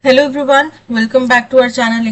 Hello everyone, welcome back to our channel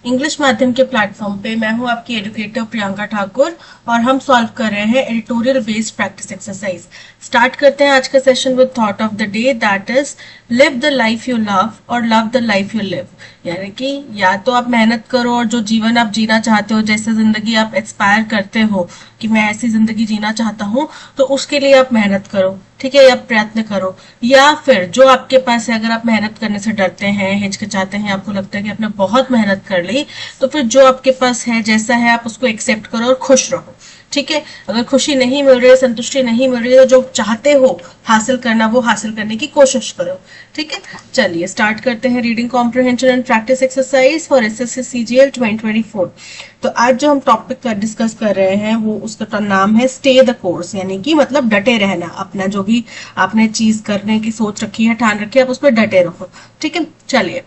English माध्यम के platform पे मैं हूं आपकी एजुकेटर प्रियंका ठाकुर और हम सॉल्व कर रहे हैं editorial based practice exercise. Start करते हैं आज का session with thought of the day, that is live the life you love और love the life you live. यानी कि या तो आप मेहनत करो और जो जीवन आप जीना चाहते हो, जैसे जिंदगी आप एक्सपायर करते हो कि मैं ऐसी जिंदगी जीना चाहता हूं, तो उसके लिए आप मेहनत करो, ठीक है, आप प्रयत्न करो। या फिर जो आपके पास है, अगर आप मेहनत करने से डरते हैं, हिचकिचाते हैं, आपको लगता है कि आपने बहुत मेहनत कर ली, तो फिर जो आपके पास है, जैसा है, आप उसको एक्सेप्ट करो और खुश रहो। ठीक है, अगर खुशी नहीं मिल रही है, संतुष्टि नहीं मिल रही है, तो जो चाहते हो हासिल करना वो हासिल करने की कोशिश करो। ठीक है, चलिए स्टार्ट करते हैं reading comprehension and practice exercise for SSC CGL 2024। तो आज जो हम टॉपिक का डिस्कस कर रहे हैं वो उसका नाम है स्टे द कोर्स, यानी कि मतलब डटे रहना। अपना जो भी आपने चीज करने की सोच रखी है, ठान रखी है, आप उस पर डटे रहो। ठीक है, चलिए।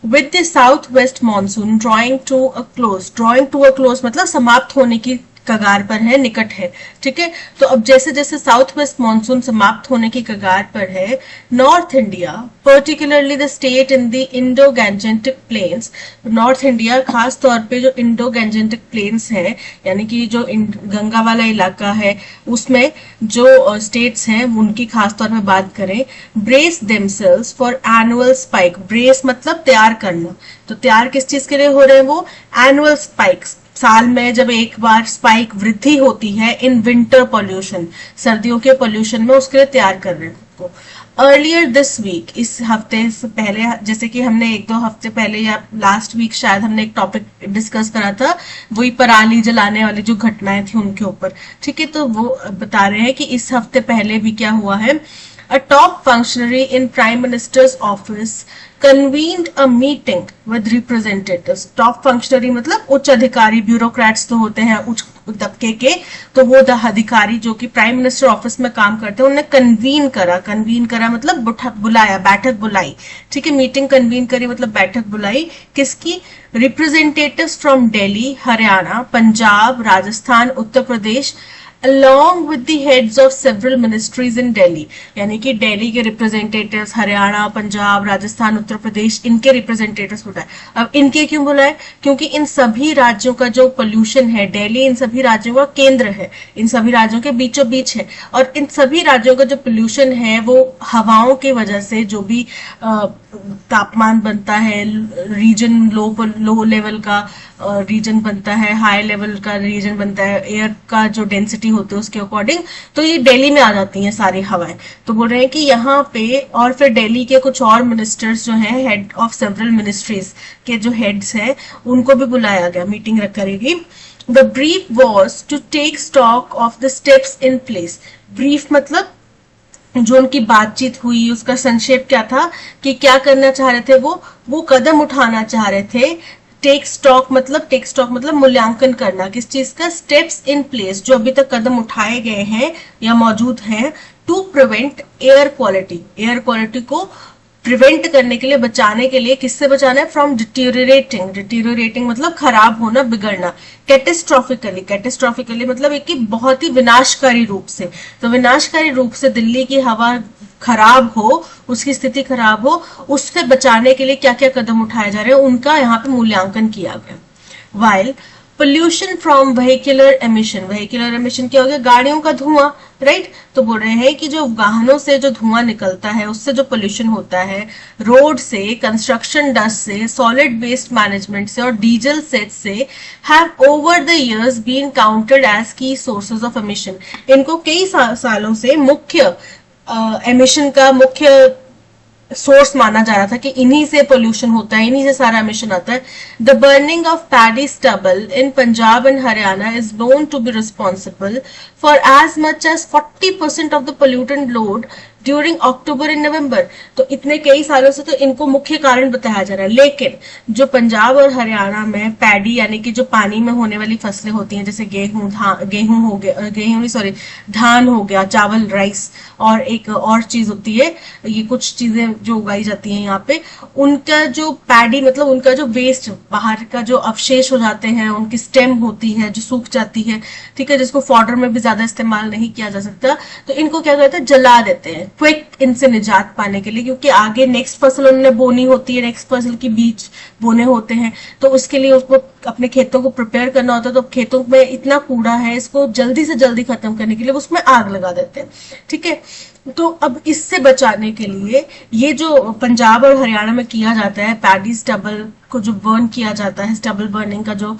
With the south west monsoon drawing to a close मतलब समाप्त होने की कगार पर है, निकट है। ठीक है, तो अब जैसे जैसे साउथ वेस्ट मानसून समाप्त होने की कगार पर है, north India particularly the state in the Indo Gangetic plains, north India खास तौर पे जो इंडो गैंजेटिक प्लेन्स है, यानी कि जो गंगा वाला इलाका है, उसमें जो स्टेट्स हैं उनकी खास तौर पे बात करें, brace themselves for annual spike. Brace मतलब तैयार करना, तो तैयार किस चीज के लिए हो रहे हैं वो? एनुअल स्पाइक्स, साल में जब एक बार स्पाइक वृद्धि होती है इन विंटर पॉल्यूशन, सर्दियों के पॉल्यूशन में, उसके लिए तैयार कर रहे हैं खुद को। अर्लियर दिस वीक, इस हफ्ते से पहले, जैसे कि हमने एक दो हफ्ते पहले या लास्ट वीक शायद हमने एक टॉपिक डिस्कस करा था, वही पराली जलाने वाली जो घटनाएं थी उनके ऊपर। ठीक है, तो वो बता रहे हैं कि इस हफ्ते पहले भी क्या हुआ है। A top functionary in Prime Minister's office convened a meeting with representatives. Top functionary मतलब उच्च अधिकारी, ब्यूरोक्रेट्स तो होते हैं उच्च तबके के, तो वो अधिकारी जो कि प्राइम मिनिस्टर ऑफिस में काम करते हैं, उन्होंने कन्वीन करा मतलब बुलाया, बैठक बुलाई। ठीक है, मीटिंग कन्वीन करी मतलब बैठक बुलाई। किसकी? Representatives from Delhi, Haryana, Punjab, Rajasthan, Uttar Pradesh, along with the heads of several ministries in Delhi। यानी कि दिल्ली के रिप्रेजेंटेटिव्स, हरियाणा, पंजाब, राजस्थान, उत्तर प्रदेश, इनके रिप्रेजेंटेटिव्स बुलाए। अब इनके क्यों बुलाए? क्योंकि इन सभी राज्यों का जो पोल्यूशन है, दिल्ली इन सभी राज्यों का केंद्र है, इन सभी राज्यों के बीचों बीच है, और इन सभी राज्यों का जो पोल्यूशन है वो हवाओं की वजह से जो भी तापमान बनता है, रीजन लो लेवल का रीजन बनता है, हाई लेवल का रीजन बनता है, एयर का जो डेंसिटी होती है उसके अकॉर्डिंग, तो ये दिल्ली में आ जाती हैं सारी हवाएं। तो बोल रहे हैं कि यहाँ पे, और फिर दिल्ली के कुछ और मिनिस्टर्स जो हैं, हेड ऑफ सेवरल मिनिस्ट्रीज के जो हेड्स हैं, उनको भी बुलाया गया, मीटिंग करेगी। The brief was to take stock of the steps in place. Brief मतलब जो उनकी बातचीत हुई उसका संक्षेप क्या था, कि क्या करना चाह रहे थे वो कदम उठाना चाह रहे थे। टेक स्टॉक मतलब मूल्यांकन करना, किस चीज का? स्टेप्स इन प्लेस, जो अभी तक कदम उठाए गए हैं या मौजूद हैं, टू प्रिवेंट एयर क्वालिटी को प्रिवेंट करने के लिए, बचाने के लिए। किससे बचाना है? फ्रॉम डिटीरियोरेटिंग मतलब खराब होना, बिगड़ना। कैटेस्ट्रॉफिकली मतलब एक बहुत ही विनाशकारी रूप से, तो विनाशकारी रूप से दिल्ली की हवा खराब हो, उसकी स्थिति खराब हो, उससे बचाने के लिए क्या क्या कदम उठाए जा रहे हैं, उनका यहाँ पे मूल्यांकन किया गया। While pollution from vehicular emission क्या हो गया? गाड़ियों का धुआं, राइट। तो बोल रहे हैं कि जो वाहनों से जो धुआं निकलता है उससे जो पोल्यूशन होता है, रोड से, कंस्ट्रक्शन डस्ट से, सॉलिड वेस्ट मैनेजमेंट से और डीजल सेट से, have over the years been counted as key sources of emission. इनको कई सालों से मुख्य एमिशन का मुख्य सोर्स माना जा रहा था कि इन्हीं से पोल्यूशन होता है, इन्हीं से सारा एमिशन आता है। The burning of paddy stubble in Punjab and Haryana is known to be responsible for as much as 40% of the pollutant load during October and November. तो इतने कई सालों से तो इनको मुख्य कारण बताया जा रहा है। लेकिन जो पंजाब और हरियाणा में पैडी यानी कि जो पानी में होने वाली फसलें होती हैं, जैसे धान हो गया, चावल, राइस, और एक और चीज होती है, ये कुछ चीजें जो उगाई जाती हैं यहाँ पे, उनका जो पैडी मतलब उनका जो वेस्ट, बाहर का जो अवशेष हो जाते हैं, उनकी स्टेम होती है जो सूख जाती है, ठीक है, जिसको फॉडर में भी ज्यादा इस्तेमाल नहीं किया जा सकता, तो इनको क्या करते हैं? जला देते हैं। क्विक इनसे निजात पाने के लिए, क्योंकि आगे नेक्स्ट फसल उन्होंने बोनी होती है, नेक्स्ट फसल की बीज बोने होते हैं, तो उसके लिए उसको अपने खेतों को प्रिपेयर करना होता है। तो खेतों में इतना कूड़ा है, इसको जल्दी से जल्दी खत्म करने के लिए उसमें आग लगा देते हैं। ठीक है, तो अब इससे बचाने के लिए ये जो पंजाब और हरियाणा में किया जाता है, पैडी स्टबल को जो बर्न किया जाता है, स्टबल बर्निंग का जो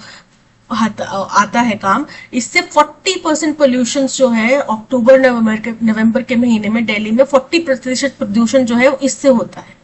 आता है काम, इससे 40% पोल्यूशन जो है अक्टूबर नवंबर के महीने में दिल्ली में 40% प्रदूषण जो है इससे होता है।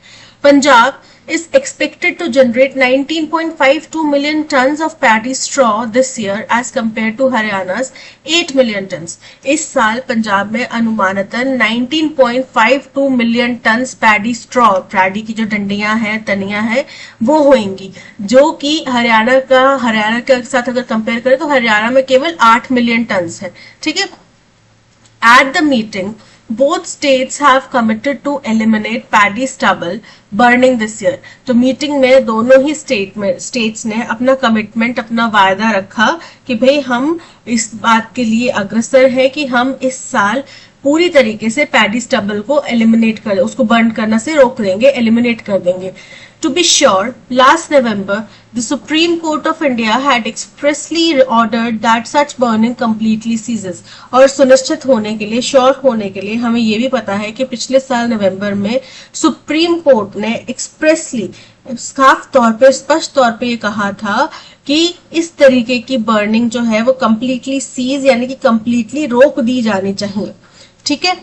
Punjab is expected to generate 19.52 million tons of paddy straw this year as compared to Haryana's 8 million tons. इस साल पंजाब में अनुमानतन 19.52 million turns paddy straw, paddy की जो डंडियां हैं, तनियां हैं, वो होंगी, जो कि हरियाणा के साथ अगर कंपेयर करें तो हरियाणा में केवल 8 मिलियन टन्स है। ठीक है, at the meeting both states have committed to eliminate paddy stubble burning this year. तो मीटिंग में दोनों ही स्टेट्स ने अपना कमिटमेंट, अपना वायदा रखा कि भाई हम इस बात के लिए अग्रसर है कि हम इस साल पूरी तरीके से पैडी स्टबल को एलिमिनेट कर, उसको बर्न करना से रोक देंगे, एलिमिनेट कर देंगे। To be sure, last November, the Supreme Court of India had expressly ordered that such burning completely ceases. और सुनिश्चित होने के लिए, श्योर होने के लिए हमें ये भी पता है कि पिछले साल नवंबर में सुप्रीम कोर्ट ने एक्सप्रेसली, साफ तौर पे, स्पष्ट तौर पे ये कहा था कि इस तरीके की बर्निंग जो है वो कंप्लीटली सीज, यानी कि कंप्लीटली रोक दी जानी चाहिए। ठीक है,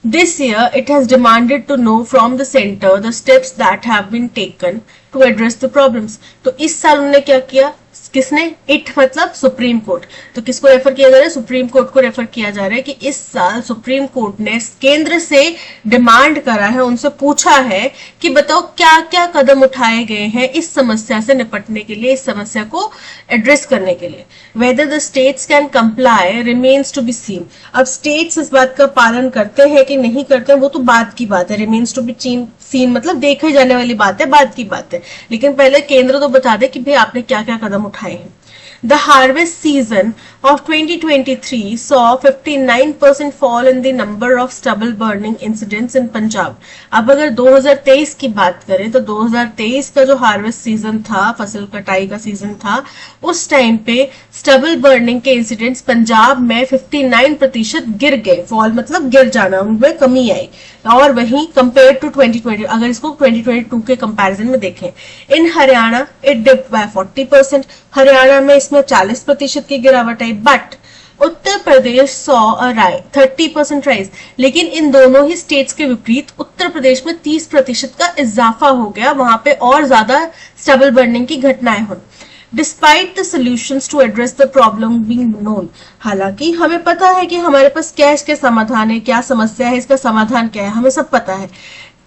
this year it has demanded to know from the center the steps that have been taken to address the problems. तो इस साल उन्होंने क्या किया, किसने, इट मतलब सुप्रीम कोर्ट। तो किसको रेफर किया जा रहा है, सुप्रीम कोर्ट को रेफर किया जा रहा है कि इस साल सुप्रीम कोर्ट ने केंद्र से डिमांड करा है, उनसे पूछा है कि बताओ क्या क्या कदम उठाए गए हैं इस समस्या से निपटने के लिए, इस समस्या को एड्रेस करने के लिए। Whether the states can comply remains to be seen. अब स्टेट्स इस बात का पालन करते हैं कि नहीं करते हैं वो तो बात की बात है, रिमेन्स टू बी सीन मतलब देखे जाने वाली बात है, बात की बात है, लेकिन पहले केंद्र तो बता दे कि भाई आपने क्या क्या कदम उठाए हैं। The harvest season of 2023 saw 59% fall in the number of stubble burning incidents in Punjab. अब अगर 2023 की बात करें तो 2023 का जो हार्वेस्ट सीजन था, फसल कटाई का सीजन था, उस टाइम पे स्टबल बर्निंग के इंसिडेंट्स पंजाब में 59% गिर गए। फॉल मतलब गिर जाना, उनमें कमी आई। और वहीं कंपेयर टू 2020, अगर इसको 2022 के कंपैरिजन में देखें, in Haryana it dipped by 40%, Haryana में इसमें 40% की गिरावट आई, but Uttar Pradesh saw a 30% rise. लेकिन इन दोनों ही स्टेट्स के विपरीत उत्तर प्रदेश में 30% का इजाफा हो गया, वहां पे और ज्यादा स्टबल बर्निंग की घटनाएं हुई। Despite the solutions to address the problem being known, हालांकि हमें पता है कि हमारे पास क्या इसके समाधान है, क्या समस्या है, इसका समाधान क्या है, हमें सब पता है।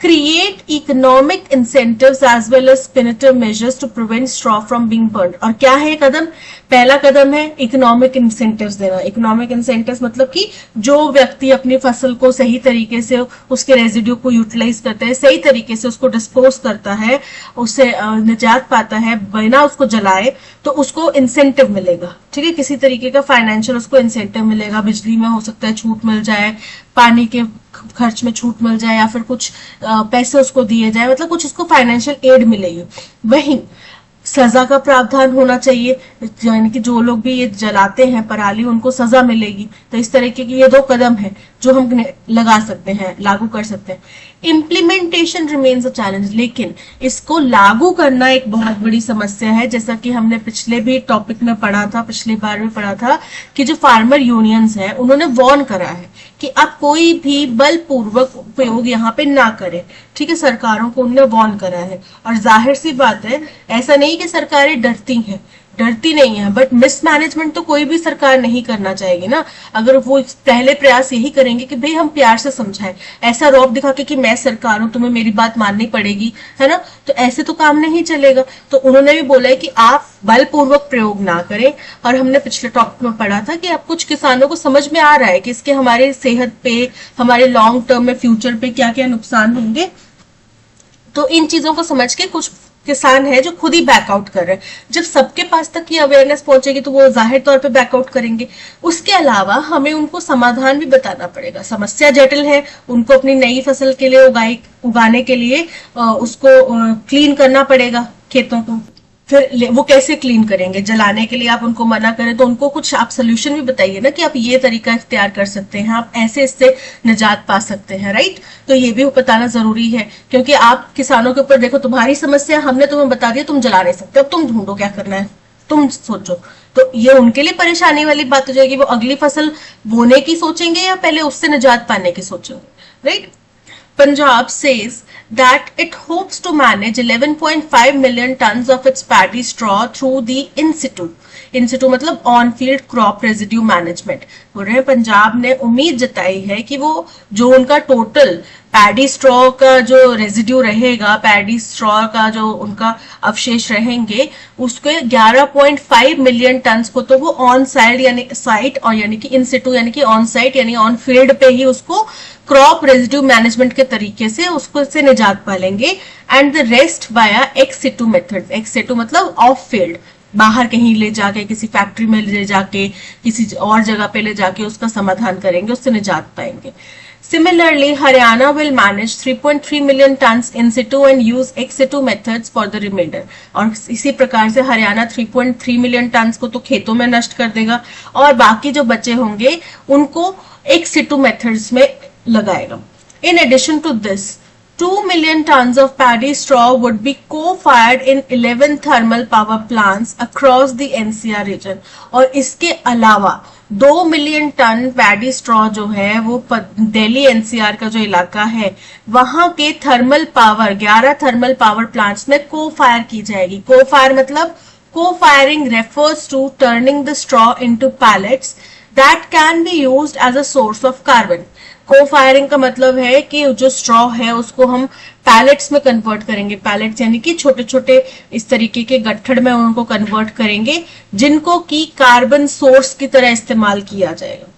Create economic incentives as well as punitive measures to prevent straw from being burned. और क्या है कदम, पहला कदम है इकोनॉमिक इंसेंटिव्स देना। इकोनॉमिक इंसेंटिव्स मतलब कि जो व्यक्ति अपनी फसल को सही तरीके से, उसके रेजिड्यू को यूटिलाइज करता है, सही तरीके से उसको डिस्पोज करता है, उससे निजात पाता है बिना उसको जलाए, तो उसको इंसेंटिव मिलेगा। ठीक है, किसी तरीके का फाइनेंशियल उसको इंसेंटिव मिलेगा। बिजली में हो सकता है छूट मिल जाए, पानी के खर्च में छूट मिल जाए, या फिर कुछ पैसे उसको दिए जाए, मतलब कुछ उसको फाइनेंशियल एड मिलेगी। वहीं सजा का प्रावधान होना चाहिए, यानी कि जो लोग भी ये जलाते हैं पराली, उनको सजा मिलेगी। तो इस तरीके की ये दो कदम है जो हम लगा सकते हैं, लागू कर सकते हैं। इम्प्लीमेंटेशन रिमेन्स अ चैलेंज, लेकिन इसको लागू करना एक बहुत बड़ी समस्या है। जैसा कि हमने पिछले भी टॉपिक में पढ़ा था, पिछली बार भी पढ़ा था कि जो फार्मर यूनियंस है उन्होंने वार्न करा है कि अब कोई भी बलपूर्वक उपयोग यहाँ पे ना करे। ठीक है, सरकारों को उन्होंने वार्न करा है। और जाहिर सी बात है, ऐसा नहीं कि सरकारें डरती हैं, डरती नहीं है, बट मिसमैनेजमेंट तो कोई भी सरकार नहीं करना चाहेगी ना। अगर वो पहले प्रयास यही करेंगे कि भाई हम प्यार से समझाएं, ऐसा रौब दिखा के कि मैं सरकार हूं, तुम्हें मेरी बात माननी पड़ेगी, है ना, तो ऐसे तो काम नहीं चलेगा। तो उन्होंने भी बोला है कि आप बलपूर्वक प्रयोग ना करें। और हमने पिछले टॉपिक में पढ़ा था कि अब कुछ किसानों को समझ में आ रहा है कि इसके हमारे सेहत पे, हमारे लॉन्ग टर्म में, फ्यूचर पे क्या क्या नुकसान होंगे। तो इन चीजों को समझ के कुछ किसान है जो खुद ही बैकआउट कर रहे हैं। जब सबके पास तक ये अवेयरनेस पहुंचेगी तो वो जाहिर तौर पे बैकआउट करेंगे। उसके अलावा हमें उनको समाधान भी बताना पड़ेगा। समस्या जटिल है, उनको अपनी नई फसल के लिए उगाने के लिए उसको क्लीन करना पड़ेगा खेतों को। फिर वो कैसे क्लीन करेंगे? जलाने के लिए आप उनको मना करें तो उनको कुछ आप सोल्यूशन भी बताइए ना कि आप ये तरीका इख्तियार कर सकते हैं, आप ऐसे इससे निजात पा सकते हैं, राइट। तो ये भी बताना जरूरी है, क्योंकि आप किसानों के ऊपर देखो, तुम्हारी समस्या हमने तुम्हें बता दिया, तुम जला नहीं सकते, अब तुम ढूंढो क्या करना है, तुम सोचो। तो ये उनके लिए परेशानी वाली बात हो जाएगी। वो अगली फसल बोने की सोचेंगे या पहले उससे निजात पाने की सोचेंगे, right. Punjab says that it hopes to manage 11.5 million tons of its paddy straw through the in situ मतलब on field crop residue management. बोल रहे हैं पंजाब ने उम्मीद जताई है कि वो जो उनका टोटल पैडी स्ट्रॉ का जो रेजिड्यू रहेगा, पैडी स्ट्रॉ का जो उनका अवशेष रहेंगे, उसके 11.5 मिलियन टन को तो वो ऑन साइड यानी साइट और यानी कि इन सिटू यानी कि ऑन साइट यानी ऑन फील्ड पे ही उसको क्रॉप रेजिड्यू मैनेजमेंट के तरीके से उसको से निजात पालेंगे। And the rest via ex situ method. Ex situ मतलब ऑफ फील्ड, बाहर कहीं ले जाके, किसी फैक्ट्री में ले जाके, किसी और जगह पे ले जाके उसका समाधान करेंगे, उससे निजात पाएंगे। Similarly, Haryana will manage 3.3 million tons in situ and use ex situ methods for the remainder. और इसी प्रकार से हरियाणा 3.3 मिलियन टन को तो खेतों में नष्ट कर देगा और बाकी जो बचे होंगे उनको ex situ methods में लगाएगा। In addition to this, 2 million tons of paddy straw would be co-fired in 11 thermal power plants across the NCR region. और इसके अलावा 2 मिलियन टन पैडी स्ट्रॉ जो है वो दिल्ली एनसीआर का जो इलाका है वहां के thermal power 11 thermal power plants में को फायर की जाएगी। को फायर मतलब co firing refers to turning the straw into pellets that can be used as a source of carbon. Co firing का मतलब है कि जो स्ट्रॉ है उसको हम पैलेट्स में कन्वर्ट करेंगे। पैलेट्स यानी कि छोटे छोटे इस तरीके के गट्ठड़ में उनको कन्वर्ट करेंगे जिनको की कार्बन सोर्स की तरह इस्तेमाल किया जाएगा।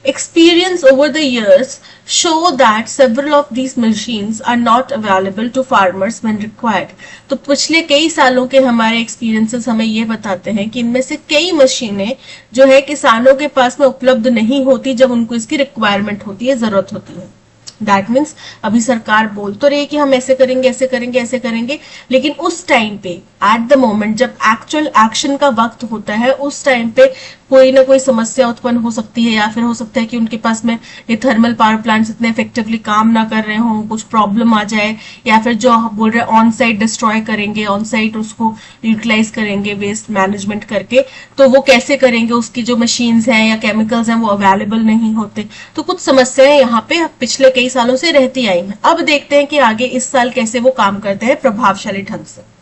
Experience over the years show that several of these machines are not available to farmers when required. तो पिछले कई सालों के हमारे एक्सपीरियंसेस हमें ये बताते हैं कि इनमें से कई मशीनें जो है किसानों के पास में उपलब्ध नहीं होती जब उनको इसकी रिक्वायरमेंट होती है, जरूरत होती है। दैट मीन्स अभी सरकार बोल तो रही है कि हम ऐसे करेंगे ऐसे करेंगे ऐसे करेंगे, लेकिन उस टाइम पे एट द मोमेंट जब एक्चुअल एक्शन का वक्त होता है उस टाइम पे कोई ना कोई समस्या उत्पन्न हो सकती है, या फिर हो सकता है कि उनके पास में ये थर्मल पावर प्लांट्स इतने इफेक्टिवली काम ना कर रहे हों, कुछ प्रॉब्लम आ जाए, या फिर जो बोल रहे ऑन साइट डिस्ट्रॉय करेंगे, ऑन साइट उसको यूटिलाइज करेंगे वेस्ट मैनेजमेंट करके, तो वो कैसे करेंगे, उसकी जो मशीन्स हैं या केमिकल्स हैं वो अवेलेबल नहीं होते। तो कुछ समस्याएं यहाँ पे पिछले कई सालों से रहती आई हैं। अब देखते हैं कि आगे इस साल कैसे वो काम करते हैं प्रभावशाली ढंग से।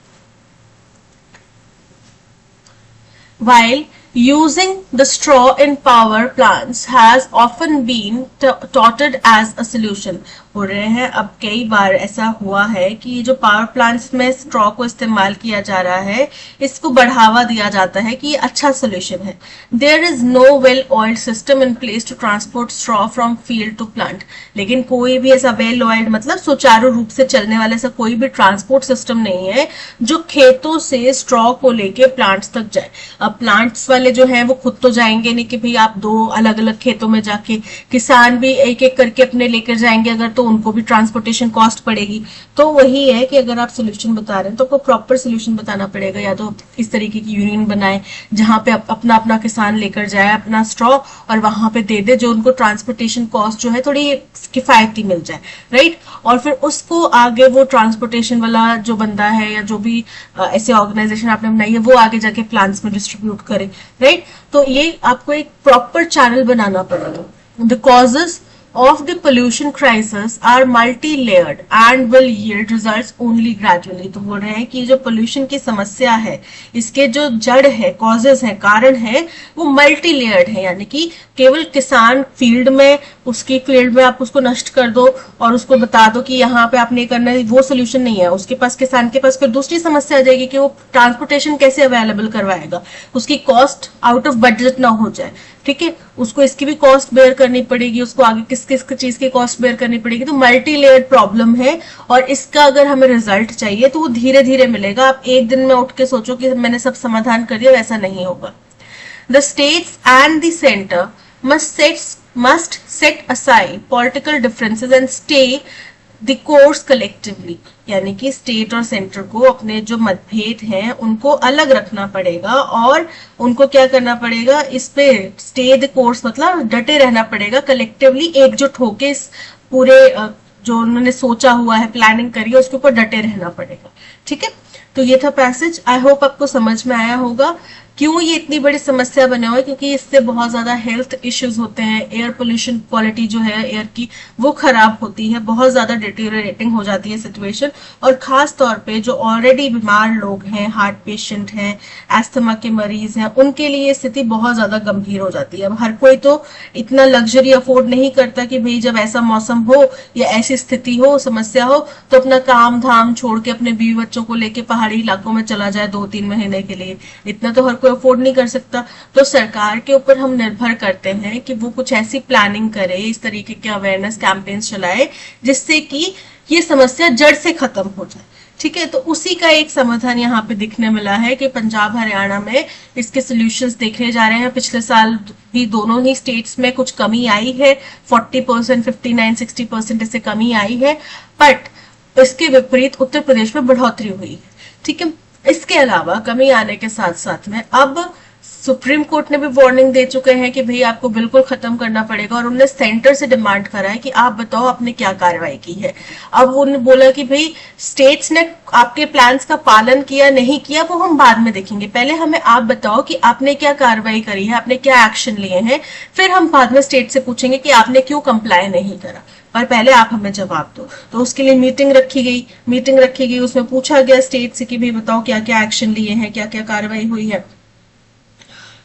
While using the straw in power plants has often been touted as a solution. हो रहे हैं अब कई बार ऐसा हुआ है कि जो पावर प्लांट्स में स्ट्रॉ को इस्तेमाल किया जा रहा है इसको बढ़ावा दिया जाता है कि ये अच्छा सोल्यूशन है। There is no well oiled system in place to transport straw from field to plant. लेकिन कोई भी ऐसा वेल ऑयल्ड मतलब सुचारू रूप से चलने वाला ऐसा कोई भी ट्रांसपोर्ट सिस्टम नहीं है जो खेतों से स्ट्रॉ को लेके प्लांट्स तक जाए। अब प्लांट्स वाले जो है वो खुद तो जाएंगे नहीं कि भाई आप दो अलग अलग खेतों में जाके, किसान भी एक एक करके अपने लेकर जाएंगे अगर, तो उनको भी ट्रांसपोर्टेशन कॉस्ट पड़ेगी। तो वही है कि अगर आप सोल्यूशन बता रहे हैं तो आपको प्रॉपर सोल्यूशन बताना पड़ेगा, या तो इस तरीके की यूनियन बनाए जहां पे अपना अपना किसान लेकर जाए अपना स्ट्रॉ और वहां पे दे दे, जो उनको ट्रांसपोर्टेशन कॉस्ट जो है थोड़ी किफायती मिल जाए, राइट। और फिर उसको आगे वो ट्रांसपोर्टेशन वाला जो बंदा है या जो भी ऐसे ऑर्गेनाइजेशन आपने बनाई है वो आगे जाके प्लांट्स में डिस्ट्रीब्यूट करे, राइट। तो ये आपको एक प्रॉपर चैनल बनाना पड़ेगा। The causes of the pollution crisis are multi-layered and will yield results only gradually. तो बोल रहे हैं कि जो पोल्यूशन की समस्या है इसके जो जड़ है, कॉजेस है, कारण है, वो मल्टी लेयर्ड है, यानी कि केवल किसान फील्ड में, उसकी फील्ड में आप उसको नष्ट कर दो और उसको बता दो कि यहाँ पे आपने करना है, वो सोल्यूशन नहीं है। उसके पास, किसान के पास फिर दूसरी समस्या आ जाएगी कि वो ट्रांसपोर्टेशन कैसे अवेलेबल करवाएगा, उसकी कॉस्ट आउट ऑफ बजट ना हो जाए। ठीक है, उसको इसकी भी कॉस्ट बेयर करनी पड़ेगी, उसको आगे किस किस चीज की कॉस्ट बेयर करनी पड़ेगी। तो मल्टी लेयर्ड प्रॉब्लम है और इसका अगर हमें रिजल्ट चाहिए तो वो धीरे धीरे मिलेगा। आप एक दिन में उठ के सोचो कि मैंने सब समाधान कर दिया, वैसा नहीं होगा। The states and the center must set aside political differences and stay the course collectively। यानी कि स्टेट और सेंटर को अपने जो मतभेद हैं उनको अलग रखना पड़ेगा और उनको क्या करना पड़ेगा, इस पे स्टे द कोर्स मतलब डटे रहना पड़ेगा, कलेक्टिवली एकजुट होके इस पूरे जो उन्होंने सोचा हुआ है, प्लानिंग करी है, उसके ऊपर डटे रहना पड़ेगा। ठीक है, तो ये था पैसेज। आई होप आपको समझ में आया होगा क्यों ये इतनी बड़ी समस्या बने हुए, क्योंकि इससे बहुत ज्यादा हेल्थ इश्यूज होते हैं। एयर पोल्यूशन, क्वालिटी जो है एयर की वो खराब होती है, बहुत ज्यादा डिटेरियोरेटिंग हो जाती है सिचुएशन। और खास तौर पे जो ऑलरेडी बीमार लोग हैं, हार्ट पेशेंट हैं, एस्थमा के मरीज हैं, उनके लिए स्थिति बहुत ज्यादा गंभीर हो जाती है। अब हर कोई तो इतना लग्जरी अफोर्ड नहीं करता कि भाई जब ऐसा मौसम हो या ऐसी स्थिति हो, समस्या हो, तो अपना काम धाम छोड़ के अपने बीवी बच्चों को लेके पहाड़ी इलाकों में चला जाए 2-3 महीने के लिए। इतना तो हर कोई अफोर्ड नहीं कर सकता। तो सरकार के ऊपर हम निर्भर करते हैं कि वो कुछ ऐसी प्लानिंग करे, इस तरीके के अवेयरनेस कैंपेन्स चलाए जिससे कि ये समस्या जड़ से खत्म हो जाए। ठीक है, तो उसी का एक समाधान यहाँ पे दिखने मिला है कि पंजाब हरियाणा में इसके सोल्यूशंस देखे जा रहे हैं। पिछले साल भी दोनों ही स्टेट्स में कुछ कमी आई है, 40%, 59-60% इससे कमी आई है, बट इसके विपरीत उत्तर प्रदेश में बढ़ोतरी हुई है। ठीक है, इसके अलावा कमी आने के साथ साथ में अब सुप्रीम कोर्ट ने भी वार्निंग दे चुके हैं कि भाई आपको बिल्कुल खत्म करना पड़ेगा, और उन्होंने सेंटर से डिमांड करा है कि आप बताओ आपने क्या कार्रवाई की है। अब उन्होंने बोला कि भाई स्टेट्स ने आपके प्लान्स का पालन किया नहीं किया वो हम बाद में देखेंगे, पहले हमें आप बताओ कि आपने क्या कार्रवाई करी है, आपने क्या एक्शन लिए हैं, फिर हम बाद में स्टेट से पूछेंगे कि आपने क्यों कंप्लाई नहीं करा, पर पहले आप हमें जवाब दो। तो उसके लिए मीटिंग रखी गई, उसमें पूछा गया स्टेट से कि भाई बताओ क्या क्या एक्शन लिए हैं, क्या क्या कार्रवाई हुई है।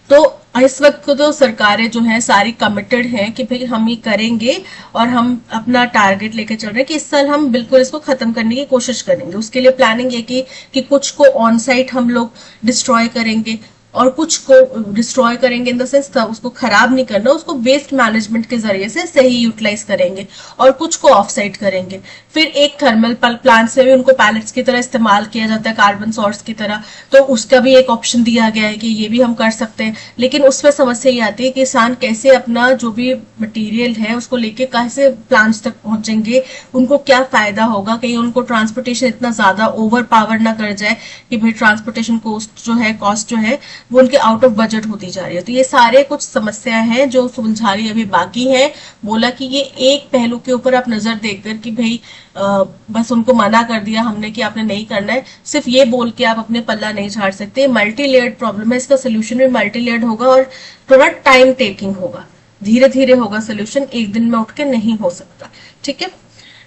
तो इस वक्त को तो सरकारें जो है सारी कमिटेड हैं कि भाई हम ये करेंगे और हम अपना टारगेट लेके चल रहे हैं कि इस साल हम बिल्कुल इसको खत्म करने की कोशिश करेंगे। उसके लिए प्लानिंग है कि कुछ को ऑन साइट हम लोग डिस्ट्रॉय करेंगे और कुछ को डिस्ट्रॉय करेंगे इन द सेंस उसको खराब नहीं करना, उसको वेस्ट मैनेजमेंट के जरिए से सही यूटिलाइज करेंगे, और कुछ को ऑफ साइट करेंगे। फिर एक थर्मल प्लांट से भी उनको पैलेट्स की तरह इस्तेमाल किया जाता है, कार्बन सोर्स की तरह, तो उसका भी एक ऑप्शन दिया गया है कि ये भी हम कर सकते हैं। लेकिन उसमें समस्या ये आती है कि किसान कैसे अपना जो भी मटीरियल है उसको लेके कैसे प्लांट्स तक पहुंचेंगे, उनको क्या फायदा होगा, कहीं उनको ट्रांसपोर्टेशन इतना ज्यादा ओवर पावर ना कर जाए कि भाई ट्रांसपोर्टेशन कॉस्ट जो है वो उनके आउट ऑफ बजट होती जा रही है। तो ये सारे कुछ समस्या हैं जो सुलझानी अभी बाकी है। बोला कि ये एक पहलू के ऊपर आप नजर देखकर कि भाई बस उनको मना कर दिया हमने कि आपने नहीं करना है, सिर्फ ये बोल के आप अपने पल्ला नहीं झाड़ सकते। मल्टी लेयर्ड प्रॉब्लम है, इसका सोल्यूशन भी मल्टी लेयर्ड होगा और थोड़ा टाइम टेकिंग होगा, धीरे धीरे होगा सोल्यूशन, एक दिन में उठ के नहीं हो सकता। ठीक है,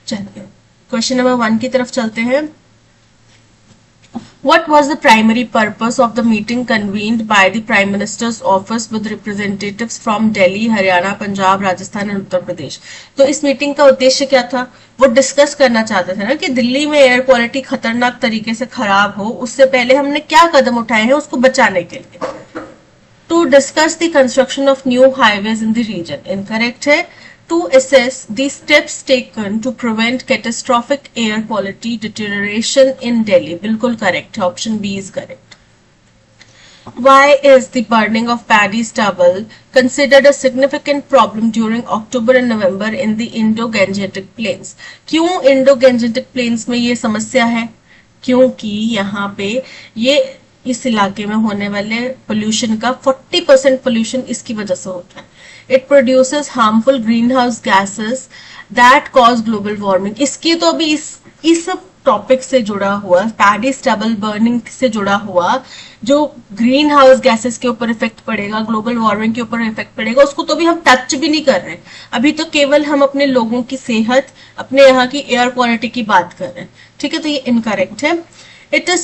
चलिए क्वेश्चन नंबर 1 की तरफ चलते हैं। What was the primary purpose of the meeting convened by the Prime Minister's office with representatives from Delhi, Haryana, Punjab, Rajasthan and Uttar Pradesh? तो इस मीटिंग का उद्देश्य क्या था? वो डिस्कस करना चाहते थे ना कि दिल्ली में एयर क्वालिटी खतरनाक तरीके से खराब हो, उससे पहले हमने क्या कदम उठाए हैं उसको बचाने के लिए। To discuss the construction of new highways in the region. Incorrect है। To assess the steps taken to prevent catastrophic air quality deterioration in Delhi. बिल्कुल correct है, option B is correct. Why is the burning of paddy stubble considered a significant problem during October and November in the Indo-Gangetic Plains? क्यों Indo-Gangetic Plains में ये समस्या है? क्योंकि यहाँ पे ये इस इलाके में होने वाले पोल्यूशन का 40% पोल्यूशन इसकी वजह से होता है। It produces harmful greenhouse gases that cause global warming. इसकी तो अभी इस टॉपिक से जुड़ा हुआ, पैडी स्टबल बर्निंग से जुड़ा हुआ जो ग्रीन हाउस गैसेस के ऊपर इफेक्ट पड़ेगा, ग्लोबल वार्मिंग के ऊपर इफेक्ट पड़ेगा, उसको तो भी हम टच भी नहीं कर रहे। अभी तो केवल हम अपने लोगों की सेहत, अपने यहाँ की एयर क्वालिटी की बात कर रहे हैं। ठीक है, तो ये इनकरेक्ट है। It is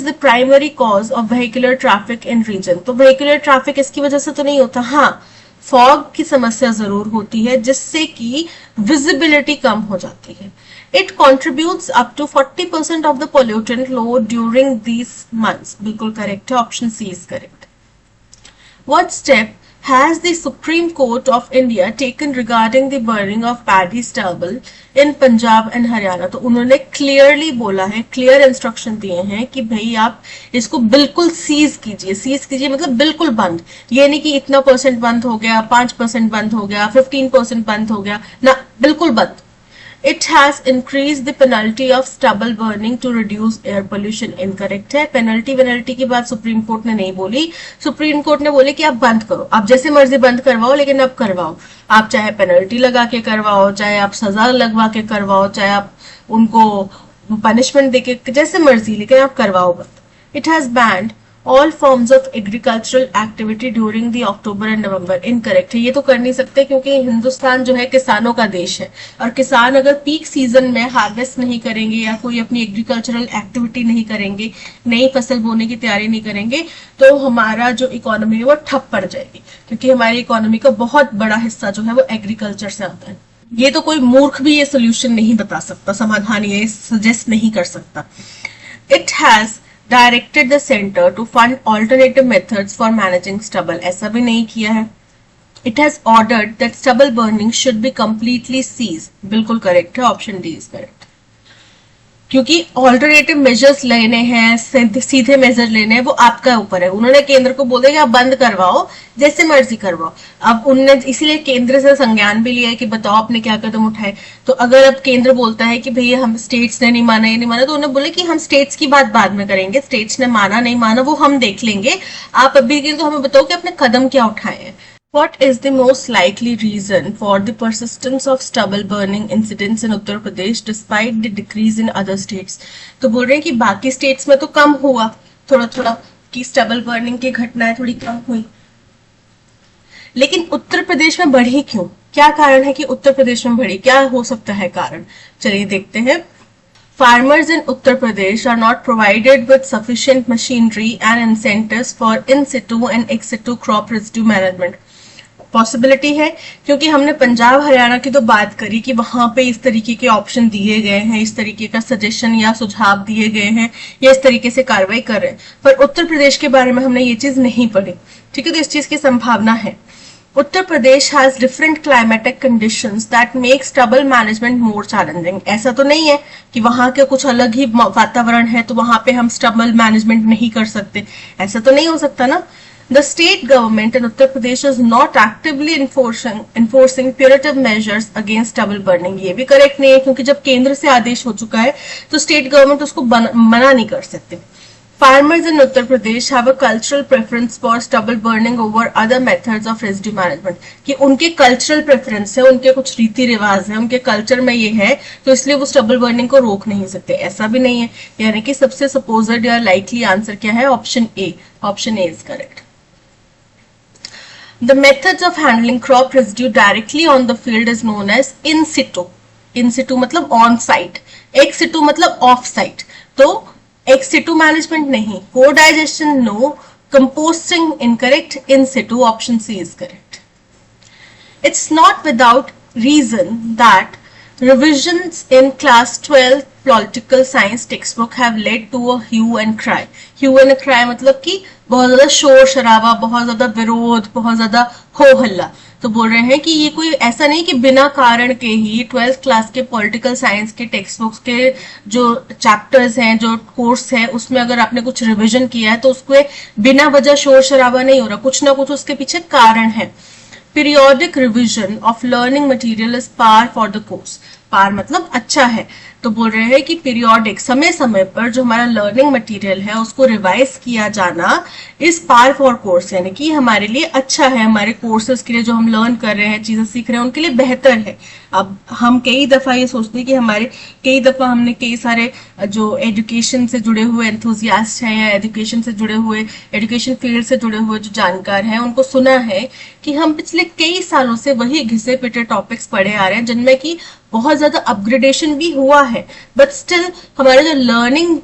the primary cause of vehicular traffic in region. तो vehicular traffic इसकी वजह से तो नहीं होता। हाँ, फॉग की समस्या जरूर होती है जिससे कि विजिबिलिटी कम हो जाती है। It contributes up to 40% of the pollutant load during these months. बिल्कुल करेक्ट है, option C is correct. What step has the Supreme Court of India taken regarding the burning of paddy stubble in Punjab and Haryana? तो उन्होंने clearly बोला है, clear instruction दिए हैं कि भाई आप इसको बिल्कुल सीज कीजिए। सीज कीजिए मतलब बिल्कुल बंद, ये नहीं कि इतना परसेंट बंद हो गया, 5% बंद हो गया, 15% बंद हो गया ना, बिल्कुल बंद। It has increased the penalty of stubble burning to reduce air pollution. Incorrect है। पेनल्टी की बात सुप्रीम कोर्ट ने नहीं बोली। सुप्रीम कोर्ट ने बोले कि आप बंद करो, आप जैसे मर्जी बंद करवाओ, लेकिन अब करवाओ। आप चाहे पेनल्टी लगा के करवाओ, चाहे आप सजा लगवा के करवाओ, चाहे आप उनको पनिशमेंट देके, जैसे मर्जी, लेकिन आप करवाओ बंद। It has banned all forms of agricultural activity during the October and November. Incorrect है, ये तो कर नहीं सकते क्योंकि हिंदुस्तान जो है किसानों का देश है, और किसान अगर पीक सीजन में हार्वेस्ट नहीं करेंगे या कोई अपनी एग्रीकल्चरल एक्टिविटी नहीं करेंगे, नई फसल बोने की तैयारी नहीं करेंगे, तो हमारा जो इकोनॉमी है वो ठप पड़ जाएगी, क्योंकि हमारी इकोनॉमी का बहुत बड़ा हिस्सा जो है वो एग्रीकल्चर से आता है। ये तो कोई मूर्ख भी ये सोल्यूशन नहीं बता सकता, समाधान ये सजेस्ट नहीं कर सकता। It has directed the center to fund alternative methods for managing stubble. ऐसा भी नहीं किया है। It has ordered that stubble burning should be completely ceased. बिल्कुल करेक्ट है, ऑप्शन डी इज करेक्ट। क्योंकि ऑल्टरनेटिव मेजर्स लेने हैं, सीधे मेजर लेने हैं, वो आपका ऊपर है। उन्होंने केंद्र को बोला कि आप बंद करवाओ, जैसे मर्जी करवाओ। अब उनने इसीलिए केंद्र से संज्ञान भी लिया है कि बताओ आपने क्या कदम उठाए। तो अगर अब केंद्र बोलता है कि भैया हम स्टेट्स ने नहीं माना, ये नहीं माना, तो उन्होंने बोले कि हम स्टेट्स की बात बाद में करेंगे, स्टेट्स ने माना नहीं माना वो हम देख लेंगे, आप अभी तो हमें बताओ कि आपने कदम क्या उठाए हैं। What is the most likely reason for the persistence of stubble burning incidents in Uttar Pradesh despite the decrease in other states? तो बोल रहे हैं कि बाकी स्टेट्स में तो कम हुआ थोड़ा थोड़ा, कि स्टबल बर्निंग की घटनाएं थोड़ी कम हुई, लेकिन उत्तर प्रदेश में बढ़ी क्यों? क्या कारण है कि उत्तर प्रदेश में बढ़ी? क्या हो सकता है कारण? चलिए देखते हैं। Farmers in Uttar Pradesh are not provided with sufficient machinery and incentives for in situ and ex situ crop residue management. Possibility है, क्योंकि हमने पंजाब हरियाणा की तो बात करी कि वहां पे इस तरीके के ऑप्शन दिए गए हैं, इस तरीके का सजेशन या सुझाव दिए गए हैं, या इस तरीके से कार्रवाई कर रहे हैं, पर उत्तर प्रदेश के बारे में हमने ये चीज नहीं पढ़ी। ठीक है, तो इस चीज की संभावना है। Uttar Pradesh has different climatic conditions that make stubble management more challenging. ऐसा तो नहीं है कि वहां के कुछ अलग ही वातावरण है तो वहां पे हम स्टबल मैनेजमेंट नहीं कर सकते, ऐसा तो नहीं हो सकता ना। The state government in Uttar Pradesh is not actively enforcing punitive measures against stubble burning. ये भी करेक्ट नहीं है, क्योंकि जब केंद्र से आदेश हो चुका है तो स्टेट गवर्नमेंट उसको मना नहीं कर सकते। Farmers in Uttar Pradesh have a cultural preference for stubble burning over other methods of residue management. कि उनके कल्चरल प्रेफरेंस है, उनके कुछ रीति रिवाज है, उनके कल्चर में ये है, तो इसलिए वो स्टबल बर्निंग को रोक नहीं सकते। ऐसा भी नहीं है, यानी कि सबसे सपोज्ड या लाइकली आंसर क्या है? Option A. Option A is correct. The methods of handling crop residue directly on the field is known as in situ. In situ मतलब on site, ex situ मतलब off site. तो ex situ management नहीं, co-digestion no, composting incorrect, in situ option C is correct. It's not without reason that revisions in class 12 political science textbook have led to a hue and cry. Hue and cry मतलब कि बहुत ज्यादा शोर शराबा, बहुत ज्यादा विरोध, बहुत ज्यादा हो हल्ला। तो बोल रहे हैं कि ये कोई ऐसा नहीं कि बिना कारण के ही 12th क्लास के पॉलिटिकल साइंस के टेक्स्ट बुक्स के जो चैप्टर्स हैं, जो कोर्स है, उसमें अगर आपने कुछ रिविजन किया है तो उसको बिना वजह शोर शराबा नहीं हो रहा, कुछ ना कुछ उसके पीछे कारण है। Periodic revision of learning material is par for the course. Par मतलब अच्छा है, तो बोल रहे हैं कि पीरियोडिक समय समय पर जो हमारा लर्निंग मटेरियल है उसको रिवाइज किया जाना इस पार फॉर कोर्स, यानी कि हमारे लिए अच्छा है, हमारे कोर्सेज के लिए जो हम लर्न कर रहे हैं, चीजें सीख रहे हैं, उनके लिए बेहतर है। अब हम कई दफा ये सोचते हैं कि हमने कई सारे जो एजुकेशन से जुड़े हुए एंथुजियास्ट हैं या एजुकेशन से जुड़े हुए, एजुकेशन फील्ड से जुड़े हुए जो जानकार हैं, उनको सुना है कि हम पिछले कई सालों से वही घिसे पिटे टॉपिक्स पढ़े आ रहे हैं जिनमें कि बहुत ज्यादा अपग्रेडेशन भी हुआ है, बट स्टिल हमारा जो लर्निंग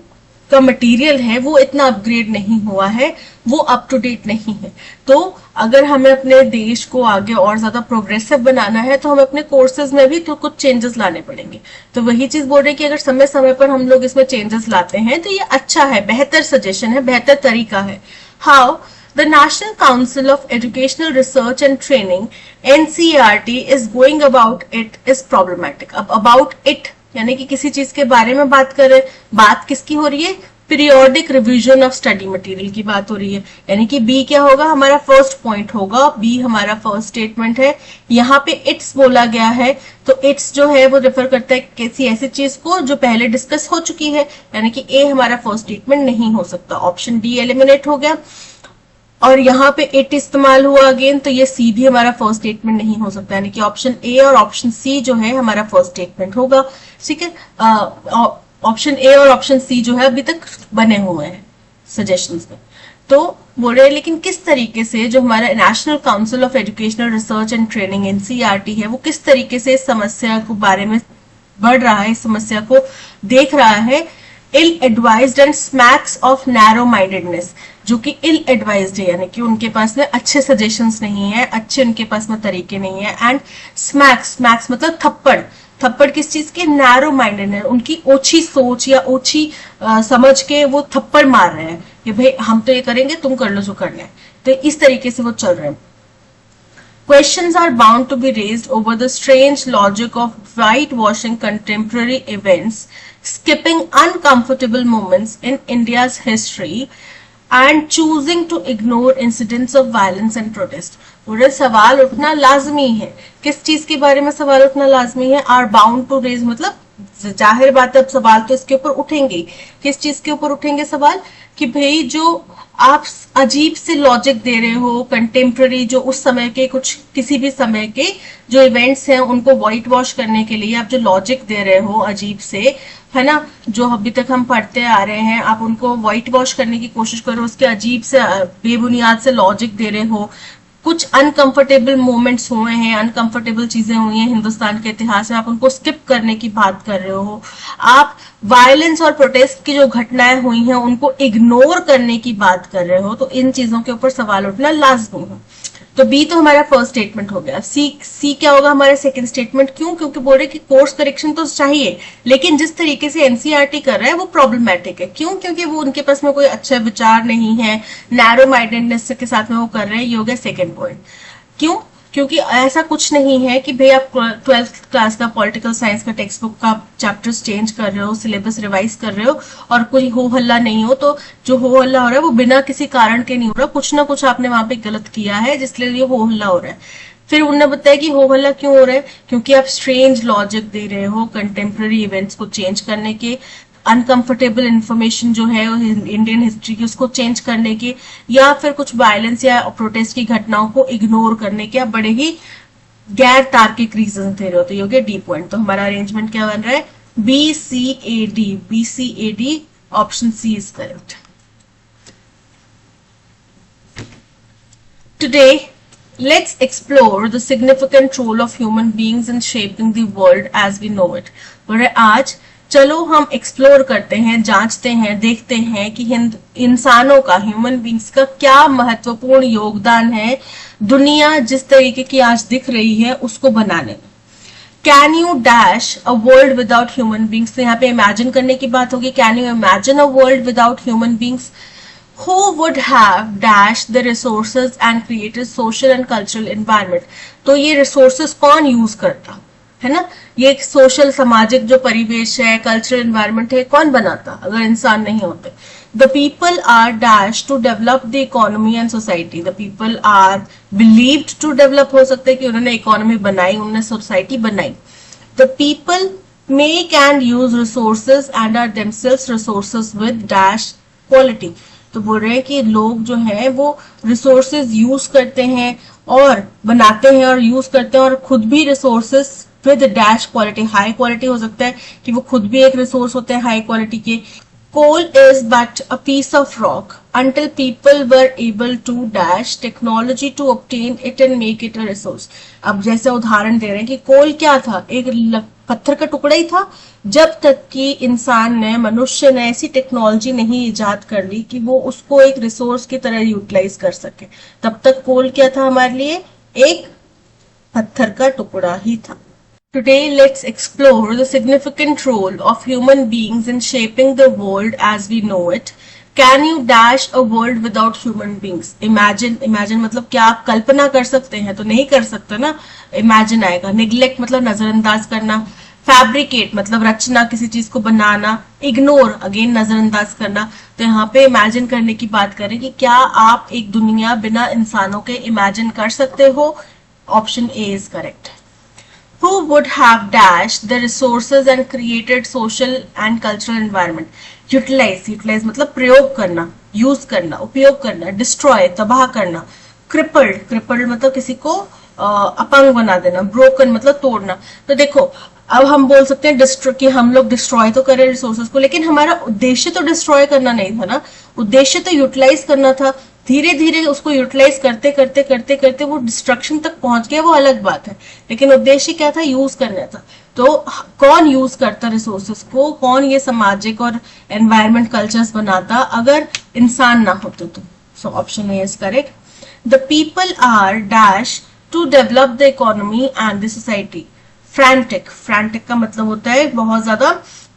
का मटेरियल है वो इतना अपग्रेड नहीं हुआ है, वो अप टू डेट नहीं है। तो अगर हमें अपने देश को आगे और ज्यादा प्रोग्रेसिव बनाना है तो हमें अपने कोर्सेज में भी तो कुछ चेंजेस लाने पड़ेंगे। तो वही चीज बोल रहे हैं कि अगर समय समय पर हम लोग इसमें चेंजेस लाते हैं तो ये अच्छा है, बेहतर सजेशन है, बेहतर तरीका है। How The National Council of Educational Research and Training (NCERT) is going about it is problematic। अब about it यानी कि किसी चीज के बारे में बात कर रहे, बात किसकी हो रही है? Periodic revision of study material की बात हो रही है। यानी कि बी क्या होगा? हमारा फर्स्ट पॉइंट होगा, बी हमारा फर्स्ट स्टेटमेंट है। यहाँ पे इट्स बोला गया है तो इट्स जो है वो रेफर करता है किसी ऐसी चीज को जो पहले डिस्कस हो चुकी है, यानी कि ए हमारा फर्स्ट स्टेटमेंट नहीं हो सकता। ऑप्शन डी एलिमिनेट हो गया। और यहाँ पे इट इस्तेमाल हुआ अगेन, तो ये सी भी हमारा फर्स्ट स्टेटमेंट नहीं हो सकता, यानी कि ऑप्शन ए और ऑप्शन सी जो है हमारा फर्स्ट स्टेटमेंट होगा। ठीक है, ऑप्शन ए और ऑप्शन सी जो है अभी तक बने हुए हैं सजेशंस में। तो बोल रहे हैं लेकिन किस तरीके से जो हमारा national council of educational research and training NCERT है वो किस तरीके से इस समस्या को बारे में बढ़ रहा है, इस समस्या को देख रहा है। Ill advised and smacks of narrow mindedness, जो कि इल एडवाइज्ड है, यानी कि उनके पास में अच्छे सजेशंस नहीं है, अच्छे उनके पास में तरीके नहीं है। एंड स्मैक्स, स्मैक्स मतलब थप्पड़, थप्पड़ किस चीज के? नैरो माइंडेड है, उनकी ओछी सोच या ओछी समझ के वो थप्पड़ मार रहे हैं कि भाई हम तो ये करेंगे, तुम कर लो जो करना है। तो इस तरीके से वो चल रहे हैं। Questions are bound to be raised over the strange logic of whitewashing contemporary events, skipping uncomfortable moments in India's history, and choosing to ignore incidents of violence and protest। पूरे सवाल उठना लाजमी है। किस चीज के बारे में सवाल उठना लाजमी है? Are bound to raise मतलब जाहिर बात है, अब सवाल तो इसके ऊपर उठेंगे। किस चीज के ऊपर उठेंगे सवाल? कि भाई जो आप अजीब से लॉजिक दे रहे हो, कंटेम्प्ररी जो उस समय के कुछ किसी भी समय के जो इवेंट्स हैं उनको व्हाइट वॉश करने के लिए आप जो लॉजिक दे रहे हो अजीब से, है ना, जो अभी तक हम पढ़ते आ रहे हैं, आप उनको व्हाइट वॉश करने की कोशिश करो, उसके अजीब से बेबुनियाद से लॉजिक दे रहे हो। कुछ अनकंफर्टेबल मोमेंट्स हुए हैं, अनकंफर्टेबल चीजें हुई हैं हिंदुस्तान के इतिहास में, आप उनको स्किप करने की बात कर रहे हो। आप वायलेंस और प्रोटेस्ट की जो घटनाएं हुई हैं उनको इग्नोर करने की बात कर रहे हो। तो इन चीजों के ऊपर सवाल उठना लाजमी है। तो बी तो हमारा फर्स्ट स्टेटमेंट हो गया। सी क्या होगा? हमारा सेकंड स्टेटमेट। क्यों? क्योंकि बोल रहे कि कोर्स करेक्शन तो चाहिए, लेकिन जिस तरीके से एनसीईआरटी कर रहा है वो प्रॉब्लमैटिक है। क्यों? क्योंकि वो उनके पास में कोई अच्छा विचार नहीं है, नैरो माइंडेडनेस के साथ में वो कर रहे हैं। ये हो गया सेकेंड पॉइंट। क्यों? क्योंकि ऐसा कुछ नहीं है कि भाई आप 12th क्लास का पॉलिटिकल साइंस का टेक्स्ट बुक का चैप्टर्स चेंज कर रहे हो, सिलेबस रिवाइज कर रहे हो और कोई हो हल्ला नहीं हो। तो जो हो हल्ला हो रहा है वो बिना किसी कारण के नहीं हो रहा, कुछ ना कुछ आपने वहां पे गलत किया है जिसलिए ये हो हल्ला हो रहा है। फिर उन्होंने बताया कि हो हल्ला क्यों हो रहा है? क्योंकि आप स्ट्रेंज लॉजिक दे रहे हो कंटेम्प्रेरी इवेंट्स को चेंज करने के, अनकंफर्टेबल इंफॉर्मेशन जो है इंडियन हिस्ट्री की उसको चेंज करने के, या फिर कुछ वायलेंस या प्रोटेस्ट की घटनाओं को इग्नोर करने के, आप बड़े ही गैर तार्किक रीजन दे रहे हो। तो ये हो गया डी पॉइंट। तो हमारा अरेंजमेंट क्या बन रहा है? B C A D, B C A D, option C is correct. Today let's explore the significant role of human beings in shaping the world as we know it। और आज चलो हम एक्सप्लोर करते हैं, जांचते हैं, देखते हैं कि इंसानों का, ह्यूमन बींग्स का क्या महत्वपूर्ण योगदान है दुनिया जिस तरीके की आज दिख रही है उसको बनाने में। Can you dash a world without human beings? तो यहाँ पे इमेजिन करने की बात होगी। Can you imagine a world without human beings? Who would have dashed the resources and created social and cultural environment? तो ये रिसोर्सेस कौन यूज करता है ना? ये एक सोशल सामाजिक जो परिवेश है, कल्चरल एनवायरनमेंट है, कौन बनाता अगर इंसान नहीं होते? The people are dashed to develop the economy and society। The people are believed to develop, हो सकता है कि उन्होंने इकोनॉमी बनाई, उन्होंने सोसाइटी बनाई। The people make and use resources and are themselves resources with dash quality। तो बोल रहे हैं कि लोग जो हैं वो रिसोर्सेज यूज करते हैं और बनाते हैं और यूज करते हैं और खुद भी resources with dash quality, high quality हो सकता है कि वो खुद भी एक रिसोर्स होते हैं हाई क्वालिटी के। Coal is but a piece of rock until people were able to dash technology to obtain it and make it a resource। अब जैसे उदाहरण दे रहे हैं कि कोल क्या था? एक पत्थर का टुकड़ा ही था, जब तक कि इंसान ने, मनुष्य ने ऐसी टेक्नोलॉजी नहीं इजाद कर ली कि वो उसको एक रिसोर्स की तरह यूटिलाइज कर सके। तब तक कोल क्या था हमारे लिए, एक पत्थर का टुकड़ा ही था। Today, let's explore the significant role of human beings in shaping the world as we know it. Can you dash a world without human beings? Imagine मतलब क्या आप कल्पना कर सकते हैं? तो नहीं कर सकते ना, imagine आएगा। Neglect मतलब नजरअंदाज करना, फैब्रिकेट मतलब रचना, किसी चीज को बनाना, इग्नोर अगेन नजरअंदाज करना। तो यहाँ पे इमेजिन करने की बात करें कि क्या आप एक दुनिया बिना इंसानों के इमेजिन कर सकते हो? Option A is correct. Who would have dashed the resources and created social and cultural environment? Utilize मतलब प्रयोग करना, यूज करना, उपयोग करना, डिस्ट्रॉय तबाह करना, crippled मतलब किसी को अपंग बना देना, ब्रोकन मतलब तोड़ना। तो देखो अब हम बोल सकते हैं डिस्ट्रॉय, कि हम लोग डिस्ट्रॉय तो करें रिसोर्सेज को, लेकिन हमारा उद्देश्य तो डिस्ट्रॉय करना नहीं था ना, उद्देश्य तो यूटिलाइज करना था। धीरे धीरे उसको यूटिलाइज करते करते करते करते वो डिस्ट्रक्शन तक पहुंच गया, वो अलग बात है, लेकिन उद्देश्य क्या था, यूज करना था। तो कौन यूज करता रिसोर्सेज को, कौन ये सामाजिक और एनवायरमेंट कल्चर्स बनाता अगर इंसान ना होते तो? So option A is correct. The people are dash to develop the economy and the society. Frantic का मतलब होता है बहुत ज्यादा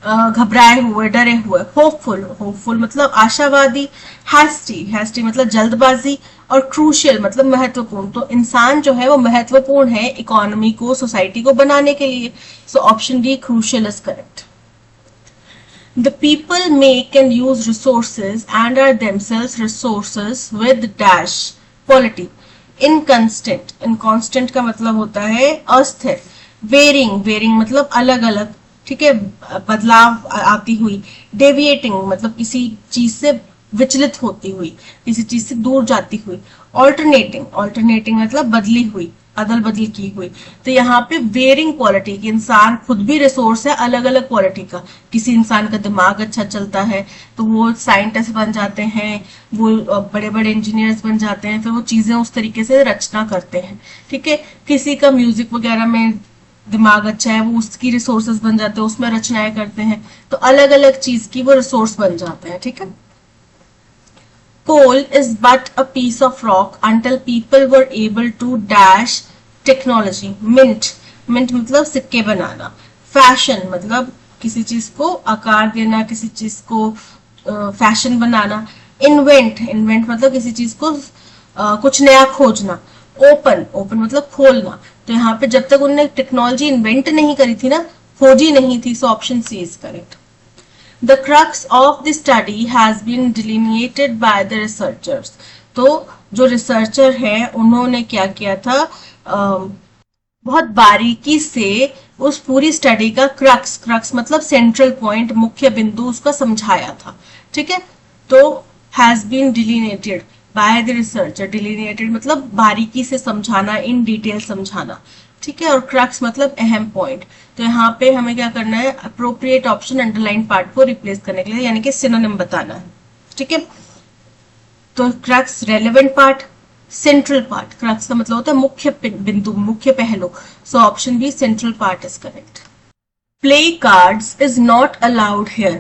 घबराए हुए, डरे हुए। होपफुल मतलब आशावादी। हैस्टी मतलब जल्दबाजी। और क्रूशियल मतलब महत्वपूर्ण। तो इंसान जो है वो महत्वपूर्ण है इकोनॉमी को, सोसाइटी को बनाने के लिए। So option D crucial is correct. The people make and use resources and are themselves resources with dash quality. Inconstant का मतलब होता है अस्थिर। वेरिंग मतलब अलग अलग, ठीक है, बदलाव आती हुई। डेविएटिंग मतलब किसी चीज से विचलित होती हुई, किसी चीज से दूर जाती हुई। ऑल्टरनेटिंग मतलब बदली हुई, अदल बदल की हुई। तो यहाँ पे वेरिंग क्वालिटी की, इंसान खुद भी रिसोर्स है अलग अलग क्वालिटी का। किसी इंसान का दिमाग अच्छा चलता है तो वो साइंटिस्ट बन जाते हैं, वो बड़े बड़े इंजीनियर्स बन जाते हैं, फिर वो चीजें उस तरीके से रचना करते हैं, ठीक है। किसी का म्यूजिक वगैरह में दिमाग अच्छा है, वो उसकी रिसोर्सेज बन जाते हैं, उसमें रचनाएं करते हैं। तो अलग अलग चीज की वो रिसोर्स बन जाते हैं, ठीक है। Coal is but a piece of rock until people were able to dash technology. Mint मतलब सिक्के बनाना। फैशन मतलब किसी चीज को आकार देना, किसी चीज को फैशन बनाना। इन्वेंट मतलब किसी चीज को कुछ नया खोजना। ओपन मतलब खोलना। तो यहाँ पे जब तक उन्होंने टेक्नोलॉजी इन्वेंट नहीं करी थी ना, खोजी नहीं थी, so option C is correct. The crux of the study has been delineated by the researchers. तो जो रिसर्चर हैं उन्होंने क्या किया था, बहुत बारीकी से उस पूरी स्टडी का क्रक्स मतलब सेंट्रल पॉइंट, मुख्य बिंदु उसका समझाया था, ठीक है। तो has been delineated by the researcher. Delineated मतलब बारीकी से समझाना, इन डिटेल समझाना, ठीक है। और क्रक्स मतलब अहम पॉइंट। तो यहाँ पे हमें क्या करना है, अप्रोप्रिएट ऑप्शन अंडरलाइन पार्ट को रिप्लेस करने के लिए, यानी कि सिनोनिम बताना है, ठीक है। तो crux relevant part, central part. Crux का मतलब होता है मुख्य बिंदु, मुख्य पहलू। So option B central part is correct. Play cards is not allowed here.